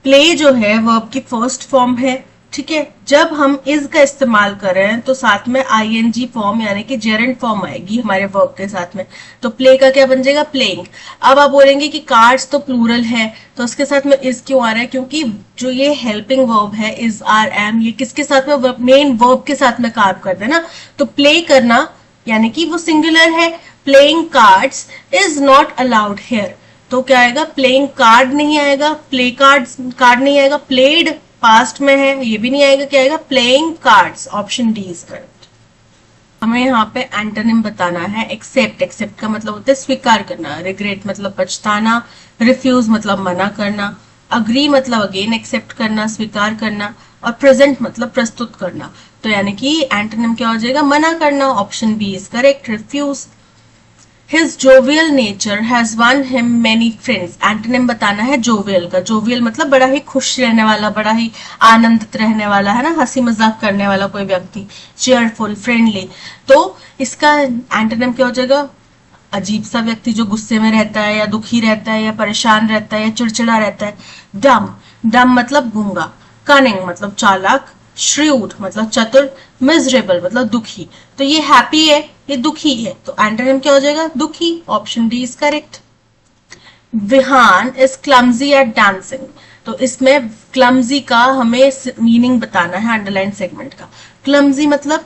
Play जो है वर्ब की फर्स्ट फॉर्म है, ठीक है। जब हम इज का इस्तेमाल कर रहे हैं तो साथ में आईएनजी फॉर्म यानी कि जेरेंट फॉर्म आएगी हमारे वर्ब के साथ में। तो प्ले का क्या बन जाएगा, प्लेइंग। अब आप बोलेंगे कि कार्ड्स तो प्लूरल है, तो उसके साथ में इज क्यों आ रहा है, क्योंकि जो ये हेल्पिंग वर्ब है इज आर एम, ये किसके साथ में, मेन वर्ब के साथ में काम करते हैं ना। तो प्ले करना यानी कि वो सिंगुलर है। Playing cards is not allowed here, तो क्या आएगा, प्लेइंग कार्ड नहीं आएगा, प्ले कार्ड नहीं आएगा। प्लेड पास्ट में है, ये भी नहीं आएगा, क्या आएगा, playing cards. Option D is correct. हमें यहाँ पे एंटोनिम बताना है। एक्सेप्ट का मतलब होता है स्वीकार करना। रिग्रेट मतलब पछताना। रिफ्यूज मतलब मना करना। अग्री मतलब अगेन एक्सेप्ट करना, स्वीकार करना। और प्रेजेंट मतलब प्रस्तुत करना। तो यानी कि एंटोनिम क्या हो जाएगा, मना करना। Option B is correct, refuse. His jovial nature has won him many friends. Antonym बताना है जोवियल का। जोवियल मतलब बड़ा ही खुश रहने वाला, बड़ा ही आनंदित रहने वाला, है ना, हंसी मजाक करने वाला कोई व्यक्ति। Cheerful, friendly. तो इसका एंटोनिम क्या हो जाएगा, अजीब सा व्यक्ति जो गुस्से में रहता है या दुखी रहता है या परेशान रहता है या चिड़चिड़ा रहता है। डम, डम मतलब गूंगा। कनिंग मतलब चालाक। श्रूड मतलब चतुर। मिजरेबल मतलब दुखी। तो ये हैप्पी है, ये दुखी है, तो एंटोनिम क्या हो जाएगा? दुखी। Option D is correct. Vihaan is clumsy at dancing. तो इसमें क्लमजी का हमें मीनिंग बताना है अंडरलाइन सेगमेंट का। क्लमजी मतलब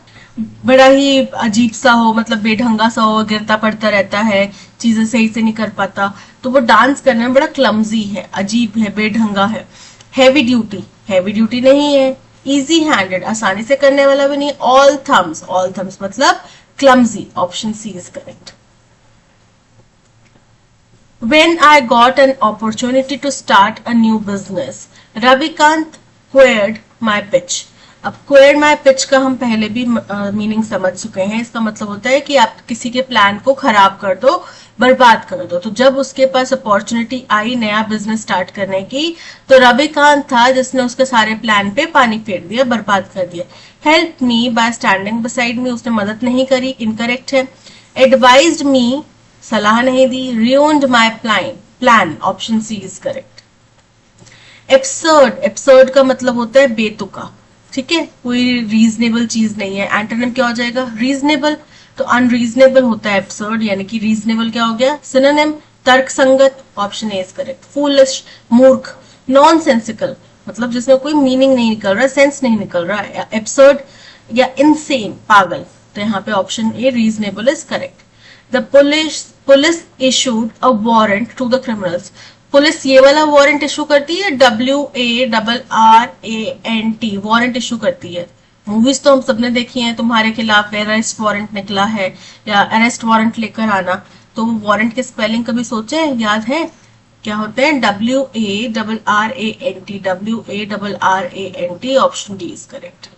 बड़ा ही अजीब सा हो, मतलब बेढंगा सा हो, गिरता पड़ता रहता है, चीजें सही से नहीं कर पाता, तो वो डांस करने में बड़ा क्लमजी है, अजीब है, बेढंगा है। हैवी ड्यूटी, हैवी ड्यूटी नहीं है। इजी हैंडेड, आसानी से करने वाला भी नहीं। ऑल थम्स, ऑल थम्स मतलब clumsy. Option C is correct. When I got an opportunity to start a new business, Ravikant queried my pitch. अब क्वेयर माई पिच का हम पहले भी मीनिंग समझ चुके हैं। इसका मतलब होता है कि आप किसी के प्लान को खराब कर दो, बर्बाद कर दो। तो जब उसके पास अपॉर्चुनिटी आई नया बिजनेस स्टार्ट करने की, तो रविकांत था जिसने उसके सारे प्लान पे पानी फेर दिया, बर्बाद कर दिया। Help me bye standing beside me, उसने मदद नहीं करी, इनकरेक्ट है। एडवाइज्ड मी, सलाह नहीं दी। ruined my plan, option C is correct. Absurd, absurd का मतलब होता है बेतुका, ठीक है, कोई रीजनेबल चीज नहीं है। एंटोनिम क्या हो जाएगा? रीजनेबल। तो अनरीजनेबल होता है एब्सर्ड, यानी कि रीजनेबल क्या हो गया? सिनोनिम, तर्क संगत। Option A is correct. Foolish, मूर्ख। नॉनसेंसिकल मतलब जिसमें कोई मीनिंग नहीं निकल रहा, सेंस नहीं निकल रहा। एब्सर्ड या इनसेन, पागल। तो यहाँ पे option A reasonable is correct. The police issued a warrant to the criminals. Police ये वाला वारंट इशू करती है, WARRANT, वारंट इशू करती है। मूवीज तो हम सबने देखी हैं, तुम्हारे खिलाफ अरेस्ट वारंट निकला है या अरेस्ट वारंट लेकर आना। तो वारंट के स्पेलिंग कभी सोचे हैं? याद है क्या होते हैं? WARRANT, option D is correct.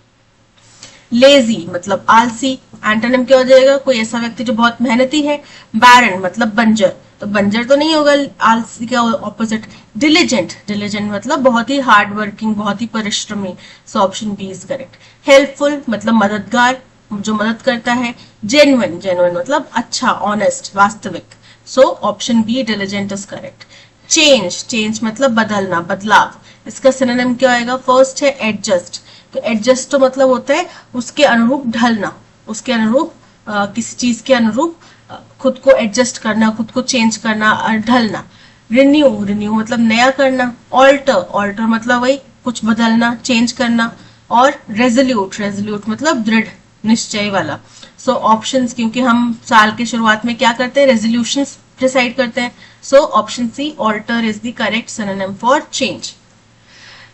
Lazy मतलब आलसी। एंटोनिम क्या हो जाएगा? कोई ऐसा व्यक्ति जो बहुत मेहनती है। बैरन मतलब बंजर, तो बंजर तो नहीं होगा आलसी का ऑपोजिट। डिलीजेंट, डिलीजेंट मतलब बहुत ही हार्ड वर्किंग, बहुत ही परिश्रमी। So option B is correct. Helpful मतलब मददगार, जो मदद करता है। जेन्युइन, जेन्युइन मतलब अच्छा, ऑनेस्ट, वास्तविक। So option B diligent is correct. Change, change मतलब बदलना, बदलाव। इसका सिनोनिम क्या आएगा? फर्स्ट है एडजस्ट। तो एडजस्ट तो मतलब होता है उसके अनुरूप ढलना, उसके अनुरूप किसी चीज के अनुरूप खुद को एडजस्ट करना, खुद को चेंज करना, ढलना। रिन्यू, रिन्यू मतलब नया करना। ऑल्टर, ऑल्टर मतलब वही कुछ बदलना, चेंज करना। और रेजोल्यूट, रेजोल्यूट मतलब दृढ़ निश्चय वाला। सो ऑप्शंस, क्योंकि हम साल के शुरुआत में क्या करते हैं? रेजोल्यूशंस डिसाइड करते हैं। So option C, alter is the correct synonym for change.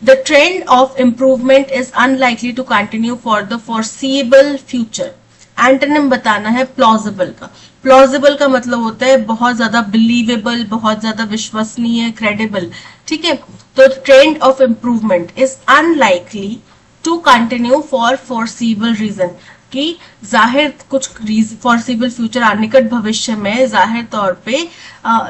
The trend of improvement is unlikely to continue for the foreseeable future. Antonym बताना है plausible का। plausible का मतलब होता है बहुत ज्यादा believable, बहुत ज्यादा विश्वसनीय, credible, ठीक है। तो trend of improvement is unlikely to continue for foreseeable reason, कि जाहिर कुछ foreseeable future निकट भविष्य में जाहिर तौर पे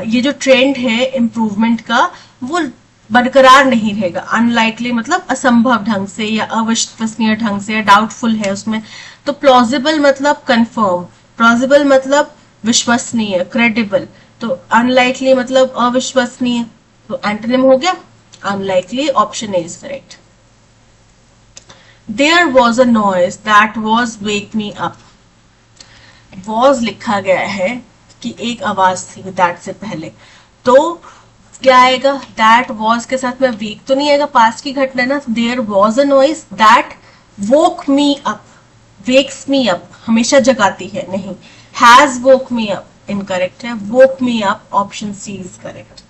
ये जो ट्रेंड है इम्प्रूवमेंट का वो बरकरार नहीं रहेगा। अनलाइकली मतलब असंभव ढंग से या अविश्वसनीय ढंग से या डाउटफुल है उसमें। तो प्लॉजिबल मतलब कंफर्म, प्लॉजिबल मतलब विश्वसनीय, क्रेडिबल। तो अनलाइकली मतलब अविश्वसनीय, तो एंटोनिम हो गया unlikely. Option A is correct. There was a noise that was wake me up. Was लिखा गया है कि एक आवाज थी दैट से पहले, तो क्या आएगा? दैट वॉज के साथ में वीक तो नहीं आएगा, पास्ट की घटना ना। There was a noise that woke me up, wakes me up हमेशा जगाती है, नहीं। Has woke me up incorrect है। Woke me up, option C is correct.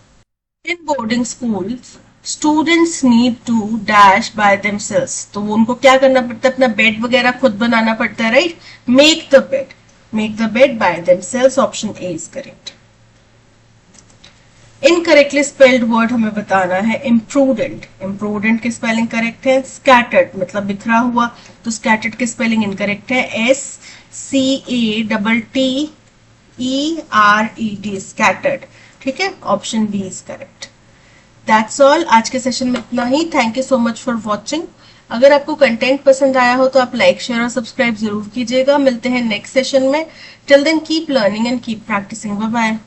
In boarding school students need to dash by themselves. तो उनको क्या करना पड़ता है? अपना बेड वगैरह खुद बनाना पड़ता है, right. Make the bed, make the bed by themselves, option A is correct. Incorrectly spelled word हमें बताना है इम्प्रूडेंट। इम्प्रूडेंट की स्पेलिंग करेक्ट है। स्कैटर्ड मतलब बिखरा हुआ, तो स्कैटर्ड की स्पेलिंग इनकरेक्ट है। SCATTERED, स्कैटर्ड, ठीक है। Option B is correct. That's all, आज के सेशन में इतना ही। Thank you so much for watching. अगर आपको कंटेंट पसंद आया हो तो आप लाइक, शेयर और सब्सक्राइब जरूर कीजिएगा। मिलते हैं नेक्स्ट सेशन में। Till then keep learning and keep practising. Bye bye.